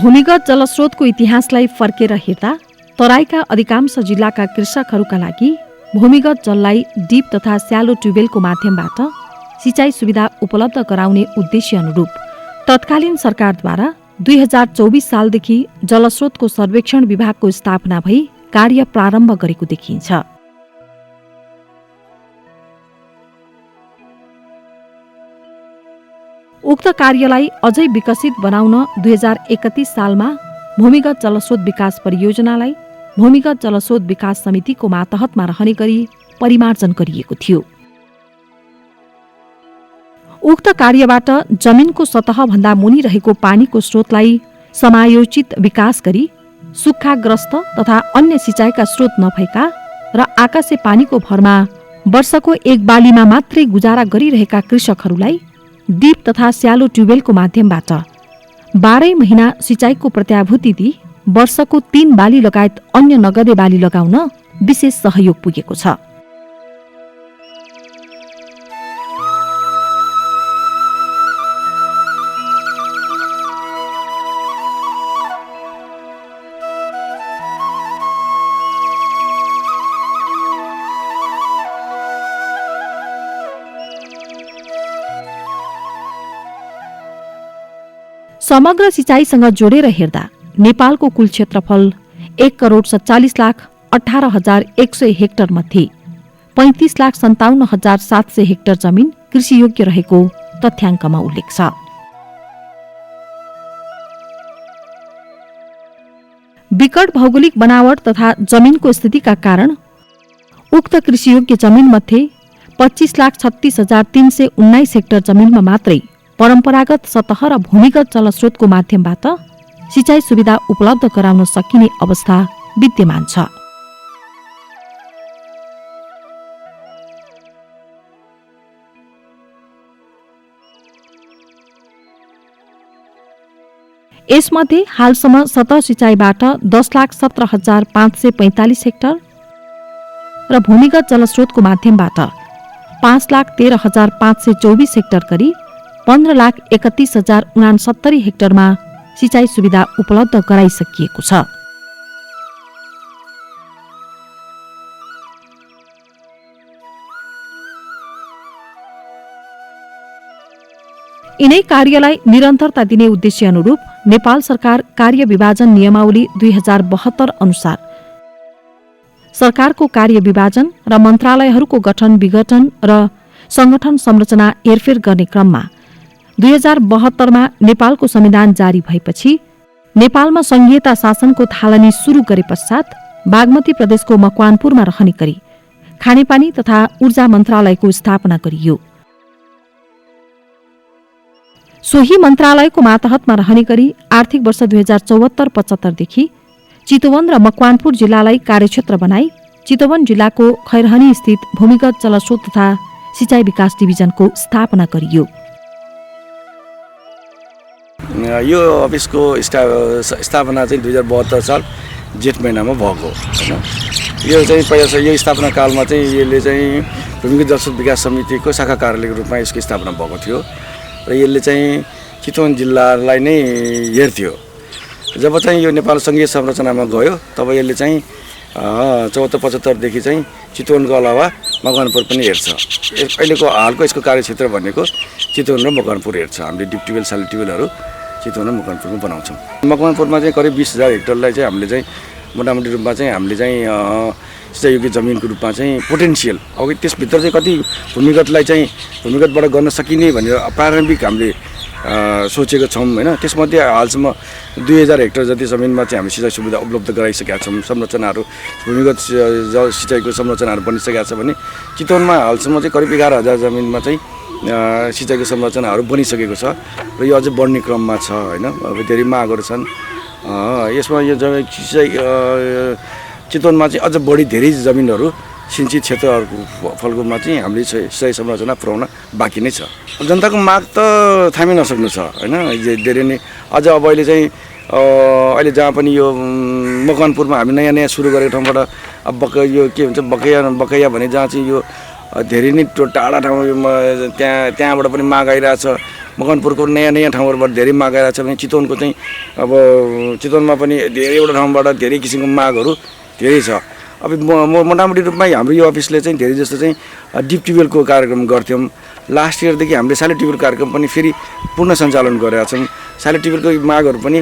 भूमिगत जलस्रोतको इतिहासलाई फर्केर हेर्दा तराईका अधिकांश जिल्लाका कृषकहरूका लागि भूमिगत जललाई डिप तथा स्यालो ट्युबवेलको माध्यमबाट सिँचाइ सुविधा उपलब्ध गराउने उद्देश्य अनुरूप तत्कालीन सरकारद्वारा 2024 सालदेखि जलस्रोतको सर्वेक्षण विभागको स्थापना भई कार्य प्रारम्भ गरेको देखिन्छ। उक्त कार्यलाई अझै विकसित बनाउन 2031 सालमा भूमिगत जलस्रोत विकास परियोजनालाई भूमिगत जलस्रोत विकास समितिको मातहतमा रहने गरी परिमार्जन गरिएको थियो। उक्त कार्यबाट जमिनको सतहभन्दा मुनि रहेको पानीको स्रोतलाई समायोजित विकास गरी सुक्खाग्रस्त तथा अन्य सिँचाइका स्रोत नभएका र आकाशे पानीको भरमा वर्षको एक बालीमा मात्रै गुजारा गरिरहेका कृषकहरूलाई डिप तथा स्यालो ट्युबवेलको माध्यमबाट 12 महिना सिँचाइको प्रत्याभूति दिई वर्षको 3 बाली लगायत अन्य नगदे बाली लगाउन विशेष सहयोग पुगेको छ। समग्र सिँचाइसँग जोडेर हेर्दा नेपालको कुल क्षेत्रफल 1,47,18,100 हेक्टर मध्ये 35,57,700 हेक्टर जमिन कृषियोग्य रहेको तथ्याङ्कमा उल्लेख छ। विकट भौगोलिक बनावट तथा जमिनको स्थितिका कारण उक्त कृषियोग्य जमिनमध्ये 25,36,319 हेक्टर जमिनमा मात्रै परम्परागत सतह र भूमिगत जलस्रोतको माध्यमबाट सिँचाइ सुविधा उपलब्ध गराउन सकिने अवस्था विद्यमान छ। यसमध्ये हालसम्म सतह सिँचाइबाट 10,17,545 हेक्टर र भूमिगत जलस्रोतको माध्यमबाट 5,13,524 हेक्टर गरी 15,31,069 हेक्टरमा सिँचाइ सुविधा उपलब्ध गराइसकिएको छ। यिनै कार्यलाई निरन्तरता दिने उद्देश्य अनुरूप नेपाल सरकार कार्य विभाजन नियमावली 2072 अनुसार सरकारको कार्य विभाजन र मन्त्रालयहरूको गठन विघटन र संगठन संरचना हेरफेर गर्ने क्रममा 2072 मा नेपालको संविधान जारी भएपछि नेपालमा संघीयता शासनको थालनी सुरु गरे पश्चात बागमती प्रदेशको मकवानपुरमा रहने गरी खानेपानी तथा ऊर्जा मन्त्रालयको स्थापना गरियो। सोही मन्त्रालयको मातहतमा रहने गरी आर्थिक वर्ष 2074-75 देखि चितवन र मकवानपुर जिल्लालाई कार्यक्षेत्र बनाई चितवन जिल्लाको खैरहनी स्थित भूमिगत जलस्रोत तथा सिँचाइ विकास डिभिजनको स्थापना गरियो। यो अफिसको स्थापना चाहिँ 2072 साल जेठ महिनामा भएको हैन। यो चाहिँ पहिला यो स्थापना कालमा चाहिँ यसले चाहिँ भूमिगत जलस्रोत विकास समितिको शाखा कार्यालयको रूपमा यसको स्थापना भएको थियो र यसले चाहिँ चितवन जिल्लालाई नै हेर्थ्यो। जब चाहिँ यो नेपाल संघीय संरचनामा गयो तब यसले चाहिँ 74-75 देखि चाहिँ चितवनको अलावा मकवानपुर पनि हेर्छ। अहिलेको हालको यसको कार्यक्षेत्र भनेको चितवन र मकवानपुर हेर्छ। हामीले डिप ट्युबवेल स्यालो ट्युबवेलहरू चितवन र मकवानपुरमा बनाउँछौँ। मकवानपुरमा चाहिँ करिब 20,000 हेक्टरलाई चाहिँ हामीले चाहिँ मोटामोटी रूपमा चाहिँ हामीले चाहिँ सिँचाइयोग्य जमिनको रूपमा चाहिँ पोटेन्सियल अब त्यसभित्र चाहिँ कति भूमिगतलाई चाहिँ भूमिगतबाट गर्न सकिने भनेर प्रारम्भिक हामीले सोचेको छौँ हैन। त्यसमध्ये हालसम्म 2,000 हेक्टर जति जमिनमा चाहिँ हामीले सिँचाइ सुविधा उपलब्ध गराइसकेका छौँ। संरचनाहरू भूमिगत जल सिँचाइको संरचनाहरू बनिसकेका छ भने चितवनमा हालसम्म चाहिँ करिब 11,000 जमिनमा चाहिँ सिँचाइको संरचनाहरू बनिसकेको छ र यो अझै बढ्ने क्रममा छ हैन। अब धेरै मागहरू छन् यसमा यो सिँचाइ चितवनमा चाहिँ अझ बढी धेरै जमिनहरू सिंचित क्षेत्रहरूको फलकोमा चाहिँ हामीले सिँचाइ संरचना पुर्याउन बाँकी नै छ। जनताको माग त थामै नसक्नु छ हैन। धेरै नै अझ अब अहिले चाहिँ अहिले जहाँ पनि यो मकवानपुरमा हामी नयाँ सुरु गरेको ठाउँबाट अब यो के भन्छ बकैया भने जहाँ चाहिँ यो धेरै नै टाढा ठाउँमा त्यहाँबाट पनि माग आइरहेछ। मकनपुरको नयाँ ठाउँहरूबाट धेरै माग आइरहेछ भने चितवनको चाहिँ अब चितवनमा पनि धेरैवटा ठाउँबाट धेरै किसिमको मागहरू धेरै छ। अब मोटामोटी रूपमा हाम्रो यो अफिसले चाहिँ धेरै जस्तो चाहिँ डिप ट्युबवेलको कार्यक्रम गर्थ्यौँ। लास्ट इयरदेखि हामीले साइलो ट्युबवेल कार्यक्रम पनि फेरि पूर्ण सञ्चालन गरेका छौँ। साइलो ट्युबवेलको मागहरू पनि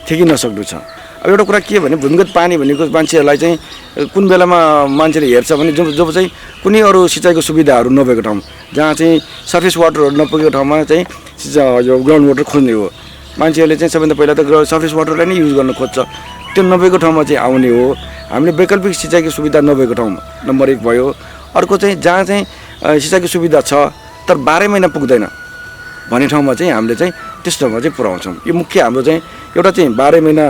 ठेकी नसक्नु छ। अब एउटा कुरा के भने भूमिगत पानी भनेको मान्छेहरूलाई चाहिँ कुन बेलामा मान्छेले हेर्छ भने जब चाहिँ कुनै अरू सिँचाइको सुविधाहरू नभएको ठाउँ जहाँ चाहिँ सर्फेस वाटरहरू नपुगेको ठाउँमा चाहिँ यो ग्राउन्ड वाटर खोज्ने हो। मान्छेहरूले चाहिँ सबैभन्दा पहिला त सर्फेस वाटरलाई नै युज गर्न खोज्छ। त्यो नभएको ठाउँमा चाहिँ आउने हो। हामीले वैकल्पिक सिँचाइको सुविधा नभएको ठाउँमा नम्बर 1 भयो। अर्को चाहिँ जहाँ चाहिँ सिँचाइको सुविधा छ तर 12 महिना पुग्दैन भन्ने ठाउँमा चाहिँ हामीले चाहिँ त्यस ठाउँमा चाहिँ पुऱ्याउँछौँ। यो मुख्य हाम्रो चाहिँ एउटा चाहिँ 12 महिना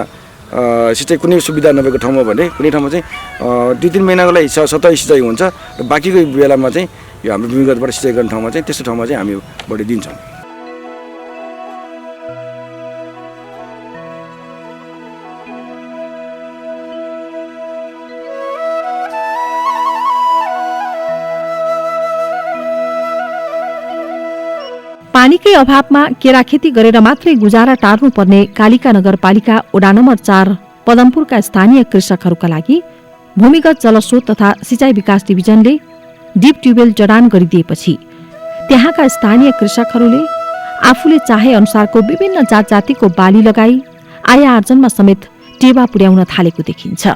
सिँचाइ कुनै सुविधा नभएको ठाउँमा भने कुनै ठाउँमा चाहिँ 2-3 महिनाको लागि सतही सिँचाइ हुन्छ र बाँकीको बेलामा चाहिँ यो हाम्रो भूमिगतबाट सिँचाइ गर्ने ठाउँमा चाहिँ त्यस्तो ठाउँमा चाहिँ हामी बढी दिन्छौँ। पानीकै अभावमा केरा खेती गरेर मात्रै गुजारा टार्नुपर्ने कालिका नगरपालिका वडा नम्बर 4 पदमपुरका स्थानीय कृषकहरूका लागि भूमिगत जलस्रोत तथा सिँचाइ विकास डिभिजनले डिप ट्युबवेल जडान गरिदिएपछि त्यहाँका स्थानीय कृषकहरूले आफूले चाहे अनुसारको विभिन्न जात जातिको बाली लगाई आय आर्जनमा समेत टेवा पुर्याउन थालेको देखिन्छ।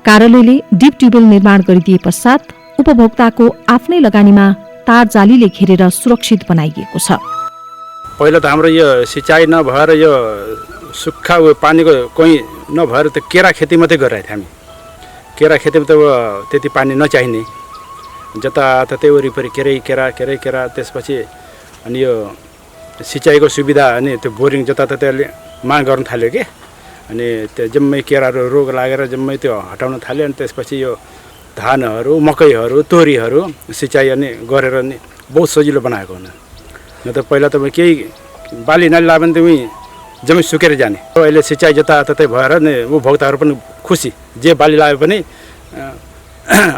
कार्यालयले डिप ट्युबवेल निर्माण गरिदिए पश्चात उपभोक्ताको आफ्नै लगानीमा तार जालीले घेरेर सुरक्षित बनाइएको छ। पहिला त हाम्रो यो सिँचाइ नभएर यो सुक्खा पानीको कोही नभएर त केरा खेती मात्रै गरिरहेको थियौँ हामी। केरा खेतीमा त त्यति पानी नचाहिने जताततै वरिपरि केरा त्यसपछि अनि यो सिँचाइको सुविधा अनि त्यो बोरिङ जताततै माग गर्न थाल्यो कि अनि त्यो जम्मै केराहरू रोग लागेर जम्मै त्यो हटाउन थाल्यो। अनि त्यसपछि यो धानहरू मकैहरू तोरीहरू सिँचाइ अनि गरेर नि बहुत सजिलो बनाएको हुन। न त पहिला त केही बाली नलाए भने तिमी जम्मै सुकेर जाने। अहिले सिँचाइ जताततै भएर नि उपभोक्ताहरू पनि खुसी। जे बाली लाए पनि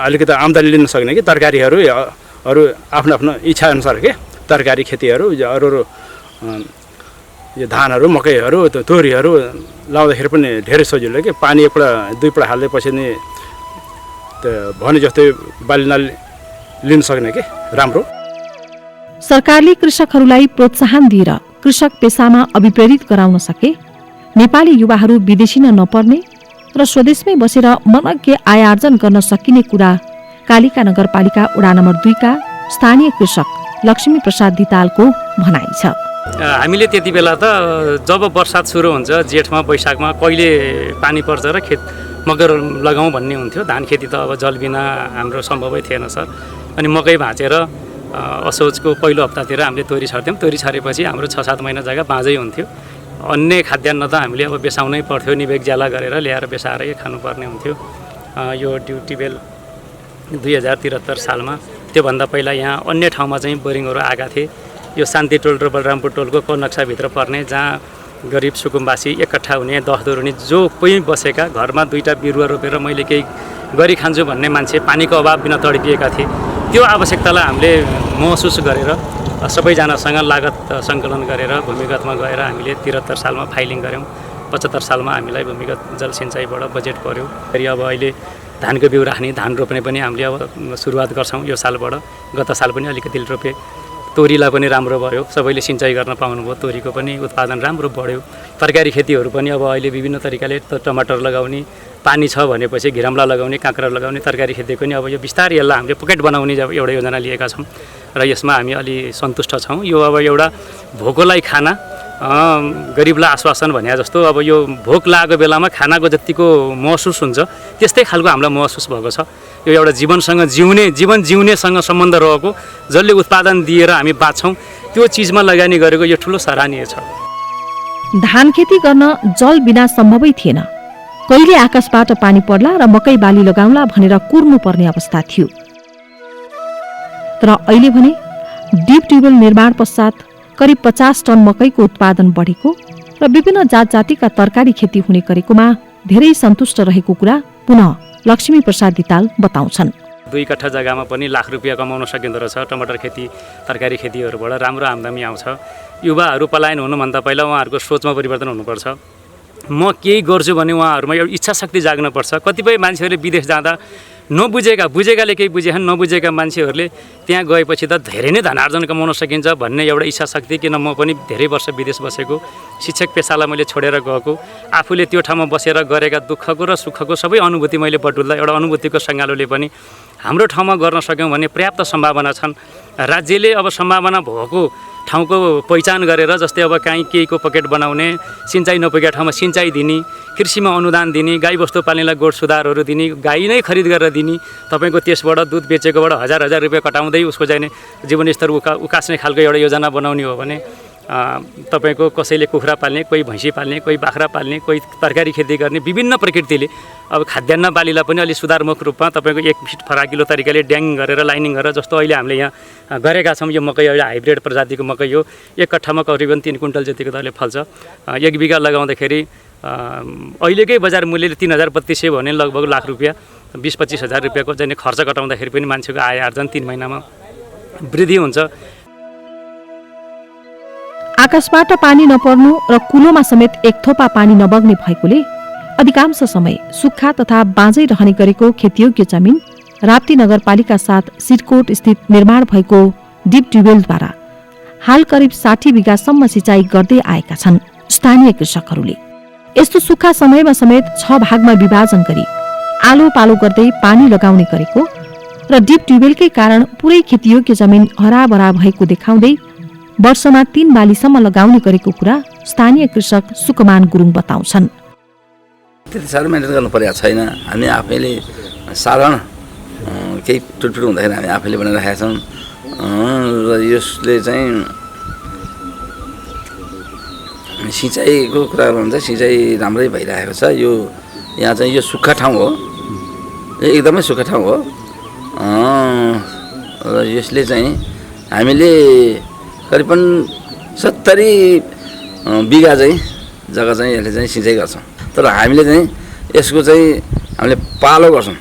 अलिकति आम्दानी लिन सक्ने कि तरकारीहरू अरू आफ्नो आफ्नो इच्छाअनुसार के तरकारी खेतीहरू अरू यो धानहरू मकैहरू तोरीहरू लाउँदाखेरि पनि धेरै सजिलो कि पानी एकपल्ट 2 पल्ट हाल्दैपछि नि त्यो भने जस्तै बाली लिन सक्ने कि राम्रो। सरकारले कृषकहरूलाई प्रोत्साहन दिएर कृषक पेसामा अभिप्रेरित गराउन सके नेपाली युवाहरू विदेशी नपर्ने र स्वदेशमै बसेर मनग्गे आय आर्जन गर्न सकिने कुरा कालिका नगरपालिका वडा नम्बर 2 का स्थानीय कृषक लक्ष्मी प्रसाद दितालको भनाइ छ। हामीले त्यति बेला त जब बर्सात सुरु हुन्छ जेठमा वैशाखमा कहिले पानी पर्छ र खेत मकै लगाउँ भन्ने हुन्थ्यो। धान खेती त अब जल बिना हाम्रो सम्भवै थिएन सर। अनि मकै भाँचेर असोजको पहिलो हप्तातिर हामीले तोरी छर्थ्यौँ। तोरी छरेपछि हाम्रो 6-7 महिना जग्गा बाँझै हुन्थ्यो। अन्य खाद्यान्न त हामीले अब बेसाउनै पर्थ्यो। निवेक ज्याला गरेर ल्याएर बेसाएरै खानुपर्ने हुन्थ्यो। यो ट्युबवेल 2073 सालमा त्योभन्दा पहिला यहाँ अन्य ठाउँमा चाहिँ बोरिङहरू आएका थिए। यो शान्ति टोल र बलरामपुर टोलको कनक्साभित्र पर्ने जहाँ गरिब सुकुम्बासी एकट्ठा हुने 10 दुरुनी जो कोही बसेका घरमा 2टा बिरुवा रोपेर मैले केही गरी खान्छु भन्ने मान्छे पानीको अभाव बिना तडपिएका थिए। त्यो आवश्यकतालाई हामीले महसुस गरेर सबैजनासँग लागत सङ्कलन गरेर भूमिगतमा गएर हामीले 73 सालमा फाइलिङ गऱ्यौँ। 75 सालमा हामीलाई भूमिगत जल सिँचाइबाट बजेट पर्यो। फेरि अब अहिले धानको बिउ राख्ने धान रोप्ने पनि हामीले अब सुरुवात गर्छौँ यो सालबाट। गत साल पनि अलिकति रोपे। तोरीलाई पनि राम्रो भयो। सबैले सिँचाइ गर्न पाउनुभयो। तोरीको पनि उत्पादन राम्रो बढ्यो। तरकारी खेतीहरू पनि अब अहिले विभिन्न तरिकाले टमाटर लगाउने पानी छ भनेपछि घिरम्ला लगाउने काँक्रा लगाउने तरकारी खेती पनि अब यो बिस्तारै यसलाई हामीले पकेट बनाउने एउटा योजना लिएका छौँ र यसमा हामी अलि सन्तुष्ट छौँ। यो अब एउटा भोकोलाई खाना गरिबलाई आश्वासन भने जस्तो अब यो भोक लागेको बेलामा खानाको जतिको महसुस हुन्छ त्यस्तै खालको हामीलाई महसुस भएको छ। यो एउटा जीवन जिउनेसँग सम्बन्ध रहेको जसले उत्पादन दिएर हामी बाँच्छौँ त्यो चिजमा लगानी गरेको यो ठुलो सराहनीय छ। धान खेती गर्न जल बिना सम्भवै थिएन। कहिले आकाशबाट पानी पर्ला र मकै बाली लगाउला भनेर कुर्नु पर्ने अवस्था थियो। तर अहिले भने डिप ट्युबवेल निर्माण पश्चात करिब 50 टन मकैको उत्पादन बढेको र विभिन्न जात जातिका तरकारी खेती हुने गरेकोमा धेरै सन्तुष्ट रहेको कुरा पुनः लक्ष्मी प्रसाद धिताल बताउँछन्। 2 कट्ठा जग्गामा पनि लाख रुपियाँ कमाउन सकिँदो रहेछ। टमाटर खेती, तरकारी खेतीहरूबाट राम्रो आम्दानी आउँछ। युवाहरू पलायन हुनुभन्दा पहिला उहाँहरूको सोचमा परिवर्तन हुनुपर्छ। म केही गर्छु भने उहाँहरूमा एउटा इच्छा शक्ति जाग्नुपर्छ। कतिपय मान्छेहरूले विदेश जाँदा बुझेकाले केही बुझेछन्, नबुझेका मान्छेहरूले त्यहाँ गएपछि त धेरै नै धनार्जन कमाउन सकिन्छ भन्ने एउटा इच्छा शक्ति। किन म पनि धेरै वर्ष विदेश बसेको, शिक्षक पेसालाई मैले छोडेर गएको, आफूले त्यो ठाउँमा बसेर गरेका दुःखको र सुखको सबै अनुभूति मैले बटुल्दा एउटा अनुभूतिको सङ्गालोले पनि हाम्रो ठाउँमा गर्न सक्यौँ भने पर्याप्त सम्भावना छन्। राज्यले अब सम्भावना भएको ठाउँको पहिचान गरेर, जस्तै अब काहीँ केहीको पकेट बनाउने, सिँचाइ नपुगेका ठाउँमा सिँचाइ दिने, कृषिमा अनुदान दिने, गाईबस्तु पाल्नेलाई गोठ सुधारहरू दिने, गाई नै खरिद गरेर दिने, तपाईँको त्यसबाट दुध बेचेकोबाट हजार रुपियाँ कटाउँदै उसको चाहिँ जीवनस्तर उकास्ने खालको एउटा योजना बनाउने हो भने तपाईँको कसैले कुखुरा पाल्ने, कोही भैँसी पाल्ने, कोही बाख्रा पाल्ने, कोही तरकारी खेती गर्ने, विभिन्न प्रकृतिले अब खाद्यान्न बालीलाई पनि अलि सुधारमुख रूपमा तपाईँको 1 फिट फराकिलो तरिकाले ड्याङ गरेर लाइनिङ गरेर, जस्तो अहिले हामीले यहाँ गरेका छौँ। यो मकै एउटा हाइब्रिड प्रजातिको मकै हो। 1 कट्ठामा करिबन 3 कुइन्टल जतिको दरले फल्छ। 1 बिघा लगाउँदाखेरि अहिलेकै बजार मूल्यले 3,032 भने लगभग लाख रुपियाँ, 20-25 हजार रुपियाँको चाहिँ खर्च घटाउँदाखेरि पनि मान्छेको आय आर्जन 3 महिनामा वृद्धि हुन्छ। आकाशबाट पानी नपर्नु र कुलोमा समेत एक थोपा पानी नबग्ने भएकोले अधिकांश समय सुक्खा तथा बाँझै रहने गरेको खेतीयोग्य जमिन राप्ती नगरपालिका साथ सिरकोट स्थित निर्माण भएको डिप ट्युबवेलद्वारा हाल करिब 60 बिघासम्म सिँचाइ गर्दै आएका छन् स्थानीय कृषकहरूले। यस्तो सुक्खा समयमा समेत 6 भागमा विभाजन गरी आलो पालो गर्दै पानी लगाउने गरेको र डिप ट्युबवेलकै कारण पुरै खेतीयोग्य जमिन हराभरा भएको देखाउँदै वर्षमा 3 बालीसम्म लगाउने गरेको कुरा स्थानीय कृषक सुकमान गुरुङ बताउँछन्। त्यति साह्रो मेहनत गर्नु परेको छैन। हामी आफैले साधारण केही टुटफुट हुँदाखेरि हामी आफैले बनाइराखेका छौँ र यसले चाहिँ सिँचाइको कुरा गर्नुहुन्छ, सिँचाइ राम्रै भइरहेको छ। यो यहाँ चाहिँ यो सुक्खा ठाउँ हो, एकदमै सुक्खा ठाउँ हो र यसले चाहिँ हामीले करिबन 70 बिघा चाहिँ जग्गा चाहिँ यसले चाहिँ सिँचाइ गर्छौँ। तर हामीले चाहिँ यसको चाहिँ हामीले पालो गर्छौँ,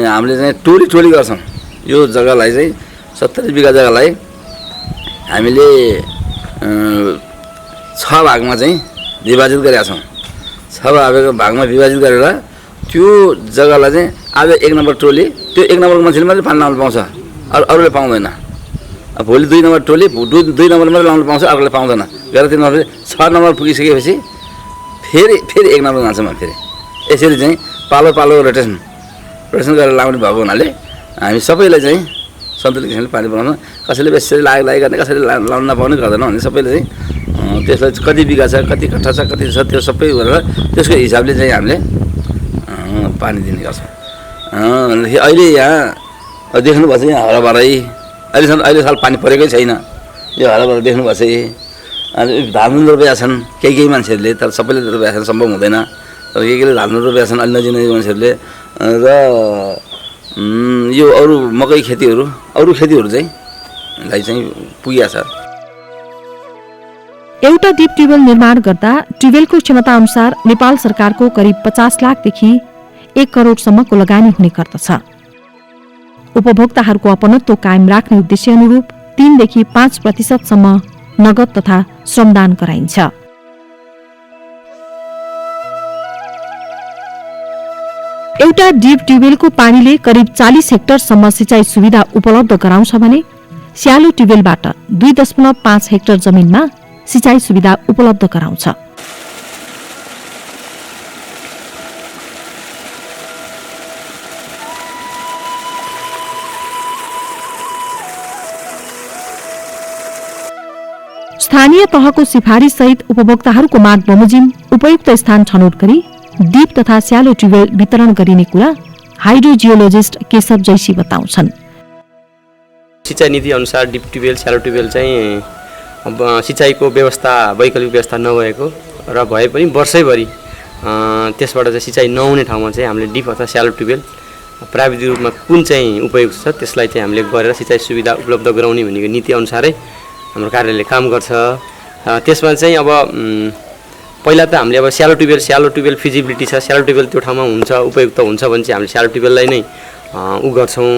हामीले चाहिँ टोली गर्छौँ। यो जग्गालाई चाहिँ 70 बिघा जग्गालाई हामीले 6 भागमा चाहिँ विभाजित गरेका छौँ। 6 भागमा विभाजित गरेर त्यो जग्गालाई चाहिँ आज 1 नम्बर टोली, त्यो 1 नम्बरको मान्छेले मात्रै पानी लाउनु पाउँछ, अरूले पाउँदैन। अब भोलि 2 नम्बर टोली 2 नम्बर मात्रै लाउनु पाउँछ, अर्कोले पाउँदैन। गएर 3 नम्बर 6 नम्बर पुगिसकेपछि फेरि 1 नम्बर जान्छौँ। फेरि यसरी चाहिँ पालो रोटेसन गरेर लाउने भएको हुनाले हामी सबैलाई चाहिँ सन्तुलित किसिमले पानी बनाउनु, कसैले बेसी लागि गर्ने, कसैले लाउन नपाउने गर्दैन भने सबैले चाहिँ त्यसलाई कति बिघा छ, कति कट्ठा छ, कति छ, त्यो सबै गरेर त्यसको हिसाबले चाहिँ हामीले पानी दिने गर्छौँ। अहिले यहाँ देख्नुभएको छ, यहाँ हराभरै अहिले साल पानी परेकै छैन। यो हराभरा देख्नुभएको छ। धान रोपेका छन् केही मान्छेहरूले, तर सबैले रोपेका छन्, सम्भव हुँदैन। तर केहीले धान रोपेका छन् अलि नजिक मान्छेहरूले। र यो अरू मकै खेतीहरू, अरू खेतीहरू चाहिँ पुगेको छ। एउटा डिप ट्युबवेल निर्माण गर्दा ट्युबवेलको क्षमता अनुसार नेपाल सरकारको करिब 50 लाखदेखि 1 करोडसम्मको लगानी हुने गर्दछ। उपभोक्ताहरूको अपनत्व कायम राख्ने उद्देश्य अनुरूप 3 देखि 5% सम्म नगद तथा श्रमदान गराइन्छ। एउटा डिप ट्युबवेलको पानीले करिब 40 हेक्टरसम्म सिँचाइ सुविधा उपलब्ध गराउँछ भने स्यालो ट्युबवेलबाट 2.5 हेक्टर जमिनमा सिँचाइ सुविधा उपलब्ध गराउँछ। स्थानीय तहको सिफारिस सहित उपभोक्ताहरूको माग बमोजिम उपयुक्त स्थान छनौट गरी डिप तथा स्यालो ट्युबवेल वितरण गरिने कुरा हाइड्रोजियोलोजिस्ट केशव जैसी बताउँछन्। सिँचाइ नीति अनुसार डिप ट्युबवेल, स्यालो ट्युबवेल चाहिँ अब सिँचाइको व्यवस्था, वैकल्पिक व्यवस्था नभएको र भए पनि वर्षैभरि त्यसबाट चाहिँ सिँचाइ नहुने ठाउँमा चाहिँ हामीले डिप अथवा स्यालो ट्युबवेल प्राविधिक रूपमा कुन चाहिँ उपयुक्त छ त्यसलाई चाहिँ हामीले गरेर सिँचाइ सुविधा उपलब्ध गराउने भनेको नीति अनुसारै हाम्रो कार्यालयले काम गर्छ। त्यसमा चाहिँ अब पहिला त हामीले अब स्यालो ट्युबवेल फिजिबिलिटी छ, स्यालो ट्युबवेल त्यो ठाउँमा हुन्छ, उपयुक्त हुन्छ भने चाहिँ हामीले स्यालो ट्युबवेललाई नै उ गर्छौँ,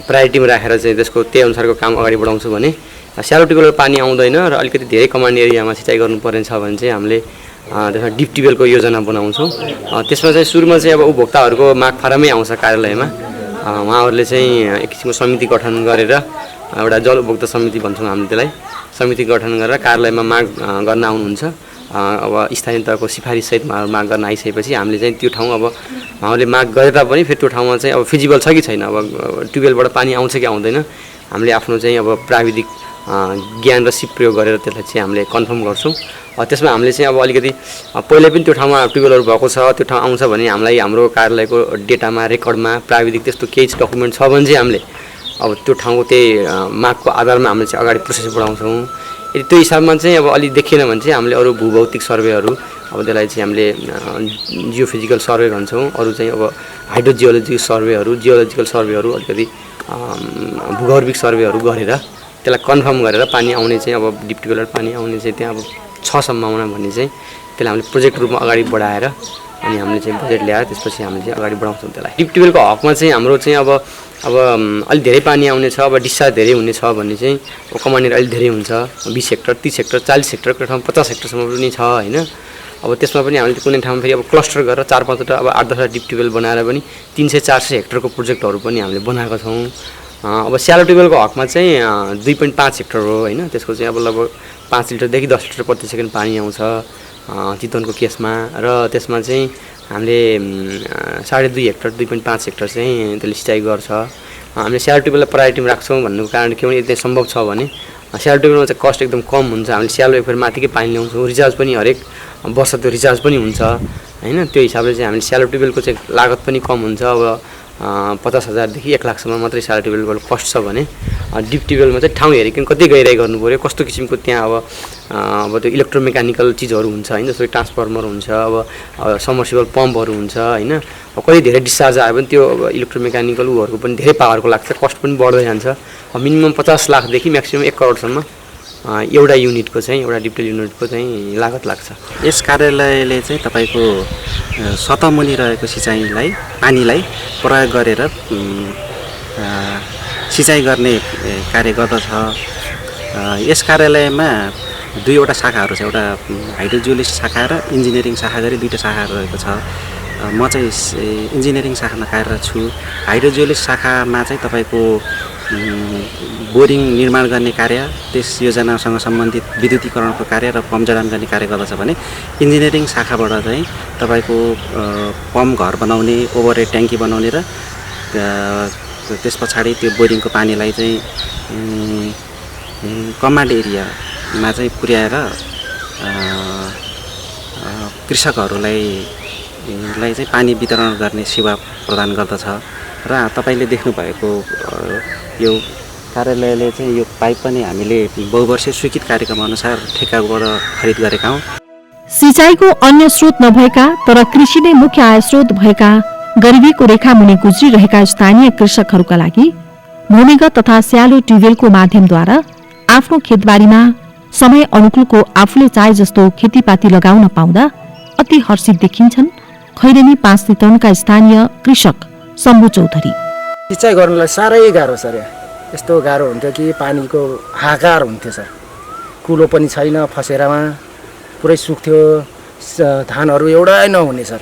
प्रायोरिटीमा राखेर चाहिँ त्यसको त्यही अनुसारको काम अगाडि बढाउँछौँ भने स्यालो ट्युबवेलमा पानी आउँदैन र अलिकति धेरै कमान्ड एरियामा सिँचाइ गर्नुपर्ने छ भने चाहिँ हामीले त्यसमा डिप ट्युबवेलको योजना बनाउँछौँ। त्यसमा चाहिँ सुरुमा चाहिँ अब उपभोक्ताहरूको माग फारमै आउँछ कार्यालयमा, उहाँहरूले चाहिँ एक किसिमको समिति गठन गरेर एउटा जल उपभोक्ता समिति भन्छौँ हामीले त्यसलाई, समिति गठन गरेर कार्यालयमा माग गर्न आउनुहुन्छ। अब स्थानीय तहको सिफारिससहित माग गर्न आइसकेपछि हामीले चाहिँ त्यो ठाउँ अब उहाँहरूले माग गरे तापनि फेरि त्यो ठाउँमा चाहिँ अब फिजिबल छ कि छैन, अब ट्युबवेलबाट पानी आउँछ कि आउँदैन, हामीले आफ्नो चाहिँ अब प्राविधिक ज्ञान र सिप प्रयोग गरेर त्यसलाई चाहिँ हामीले कन्फर्म गर्छौँ। त्यसमा हामीले चाहिँ अब अलिकति पहिल्यै पनि त्यो ठाउँमा ट्युबवेलहरू भएको छ, त्यो ठाउँ आउँछ भने हामीलाई हाम्रो कार्यालयको डेटामा रेकर्डमा प्राविधिक त्यस्तो केही डकुमेन्ट छ भने चाहिँ हामीले अब त्यो ठाउँको त्यही मागको आधारमा हामीले चाहिँ अगाडि प्रोसेस बढाउँछौँ। यदि त्यो हिसाबमा चाहिँ अब अलिक देखिएन भने चाहिँ हामीले अरू भूभौतिक सर्वेहरू अब त्यसलाई चाहिँ हामीले जियोफिजिकल सर्वे भन्छौँ, अरू चाहिँ अब जियोलोजिकल सर्वेहरू अलिकति भूगर्भिक सर्वेहरू गरेर त्यसलाई कन्फर्म गरेर पानी आउने चाहिँ अब डिप ट्युबवेलबाट पानी आउने चाहिँ त्यहाँ अब छ सम्भावना भन्ने चाहिँ त्यसलाई हामीले प्रोजेक्ट रूपमा अगाडि बढाएर अनि हामीले चाहिँ बजेट ल्याएर त्यसपछि हामीले चाहिँ अगाडि बढाउँछौँ त्यसलाई। डिप ट्युबवेलको हकमा चाहिँ हाम्रो चाहिँ अब अलिक धेरै पानी आउने छ, अब डिस्चार्ज धेरै हुने छ भने चाहिँ कमान्ड अलिक धेरै हुन्छ, 20 हेक्टर 30 हेक्टर 40 हेक्टरको ठाउँमा 50 हेक्टरसम्म पनि छ होइन। अब त्यसमा पनि हामीले कुनै ठाउँमा फेरि अब क्लस्टर गरेर 4-5वटा अब 8-10वटा डिप ट्युबवेल बनाएर पनि 300-400 हेक्टरको प्रोजेक्टहरू पनि हामीले बनाएको छौँ। अब स्यालो ट्युबवेलको हकमा चाहिँ 2.5 हेक्टर हो होइन, त्यसको चाहिँ अब लगभग 5 लिटरदेखि 10 लिटर प्रति सेकेन्ड पानी आउँछ चितवनको केसमा, र त्यसमा चाहिँ हामीले 2.5 हेक्टर 2.5 हेक्टर चाहिँ त्यसले सिँचाइ गर्छ। हामीले स्यालो ट्युबवेललाई प्रायोरिटीमा राख्छौँ भन्नुको कारण के भने यदि सम्भव छ भने स्यालो ट्युबवेलमा चाहिँ कस्ट एकदम कम हुन्छ, हामीले स्यालो एक फेरि माथिकै पानी ल्याउँछौँ, रिचार्ज पनि हरेक वर्ष त्यो रिचार्ज पनि हुन्छ होइन। त्यो हिसाबले चाहिँ हामीले स्यालो ट्युबवेलको चाहिँ लागत पनि कम हुन्छ, अब 50,000देखि 1 लाखसम्म मात्रै स्यालो ट्युबवेलको कस्ट छ भने डिप ट्युबवेलमा चाहिँ ठाउँ हेरिकन कति गहिराइ गर्नु पऱ्यो, कस्तो किसिमको त्यहाँ अब त्यो इलेक्ट्रोमेकानिकल चिजहरू हुन्छ होइन, जस्तो ट्रान्सफर्मर हुन्छ, अब समर्सिबल पम्पहरू हुन्छ होइन, अब कति धेरै डिस्चार्ज आयो भने त्यो अब इलेक्ट्रोमेकानिकल उहरूको पनि धेरै पावरको लाग्छ, कस्ट पनि बढ्दै जान्छ। मिनिमम 50 लाखदेखि म्याक्सिमम 1 करोडसम्म एउटा युनिटको चाहिँ एउटा डिप ट्युबवेल युनिटको चाहिँ लागत लाग्छ। यस कार्यालयले चाहिँ तपाईँको सतहमुनि रहेको सिँचाइलाई पानीलाई प्रयोग गरेर सिँचाइ गर्ने कार्य गर्दछ। यस कार्यालयमा 2वटा शाखाहरू छ, एउटा हाइड्रोजियोलिस्ट शाखा र इन्जिनियरिङ शाखा गरी 2टा शाखाहरू रहेको छ। म चाहिँ इन्जिनियरिङ शाखामा कार्यरत छु। हाइड्रोजियोलिस्ट शाखामा चाहिँ तपाईँको बोरिङ निर्माण गर्ने कार्य, त्यस योजनासँग सम्बन्धित विद्युतीकरणको कार्य र पम्प जडान गर्ने कार्य गर्दछ भने इन्जिनियरिङ शाखाबाट चाहिँ तपाईँको पम्प घर बनाउने, ओभरहेड ट्याङ्की बनाउने र त्यस पछाडि त्यो बोरिङको पानीलाई चाहिँ कमान्ड एरियामा चाहिँ पुर्याएर कृषकहरूलाई चाहिँ पानी वितरण गर्ने सेवा प्रदान गर्दछ। र तपाईँले देख्नुभएको यो कार्यालयले चाहिँ यो पाइप पनि हामीले बहुवर्षीय स्वीकृत कार्यक्रम अनुसार ठेक्काबाट खरिद गरेका हौँ। सिँचाइको अन्य स्रोत नभएका तर कृषि नै मुख्य आय स्रोत भएका गरिबीको रेखा मुनि गुज्रिरहेका स्थानीय कृषकहरूका लागि भूमिगत तथा स्यालो ट्युबवेलको माध्यमद्वारा आफ्नो खेतबारीमा समय अनुकूलको आफूले चाहे जस्तो खेतीपाती लगाउन पाउँदा अति हर्षित देखिन्छन् खैरेनी 5 चितवनका स्थानीय कृषक शम्भु चौधरी। सिँचाइ गर्नलाई साह्रै गाह्रो सर, यस्तो गाह्रो हुन्थ्यो कि पानीको हाहाकार हुन्थ्यो सर, कुलो पनि छैन, फसेरामा पुरै सुक्थ्यो, धानहरू एउटै नहुने सर,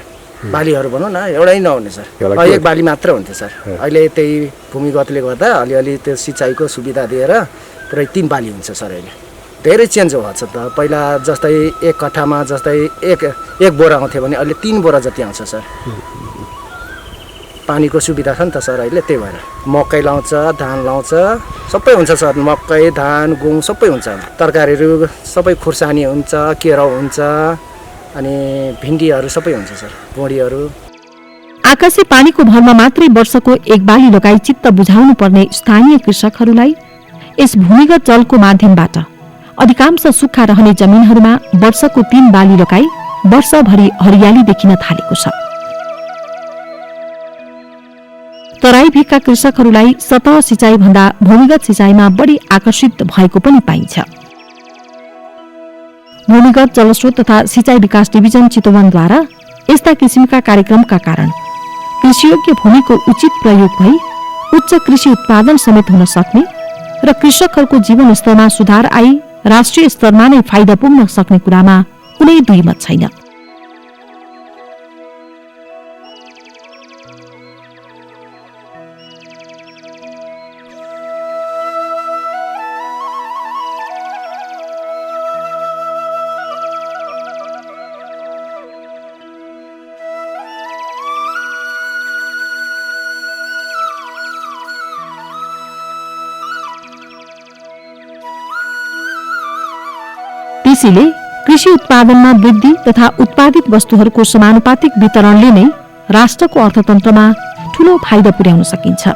बालीहरू भनौँ न एउटै नहुने सर, एक बाली मात्र हुन्थ्यो सर। अहिले त्यही भूमिगतले गर्दा अलिअलि त्यो सिँचाइको सुविधा दिएर पुरै 3 बाली हुन्छ सर। अहिले धेरै चेन्ज भएको छ त, पहिला जस्तै 1 कट्ठामा जस्तै एक बोरा आउँथ्यो भने अहिले 3 बोरा जति आउँछ सर। पानीको सुविधा छ नि त सर अहिले, त्यही भएर मकै लाउँछ, धान लाउँछ, सबै हुन्छ सर, मकै धान गुङ सबै हुन्छ, तरकारीहरू सबै खुर्सानी हुन्छ, केराउ हुन्छ, अनि भिन्डीहरू सबै हुन्छ सर, बोडीहरू। आकाशे पानीको भरमा मात्रै वर्षको 1 बाली लगाई चित्त बुझाउनु पर्ने स्थानीय कृषकहरूलाई यस भूमिगत जलको माध्यमबाट अधिकांश सुक्खा रहने जमिनहरूमा वर्षको 3 बाली लगाई वर्षभरि हरियाली देखिन थालेको छ। तराई भेगका कृषकहरूलाई सतह सिँचाइ भन्दा भूमिगत सिँचाइमा बढी आकर्षित भएको पनि पाइन्छ। भूमिगत जलस्रोत तथा सिंचाई विकास डिभिजन चितवनद्वारा यस्ता किसिमका कार्यक्रमका कारण कृषियोग्य भूमिको उचित प्रयोग भई उच्च कृषि उत्पादन समेत हुन सक्ने र कृषकहरूको जीवन स्तरमा सुधार आई राष्ट्रिय स्तरमा नै फाइदा पुग्न सक्ने कुरामा कुनै दुईमत छैन। कृषिले कृषि उत्पादनमा वृद्धि तथा उत्पादित वस्तुहरूको समानुपातिक वितरणले नै राष्ट्रको अर्थतन्त्रमा ठूलो फाइदा पुर्याउन सकिन्छ।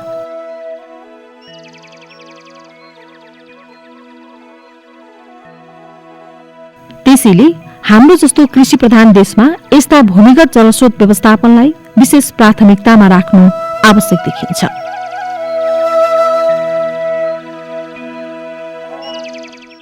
त्यसैले हाम्रो जस्तो कृषि प्रधान देशमा यस्ता भूमिगत जलस्रोत व्यवस्थापनलाई विशेष प्राथमिकतामा राख्नु आवश्यक देखिन्छ।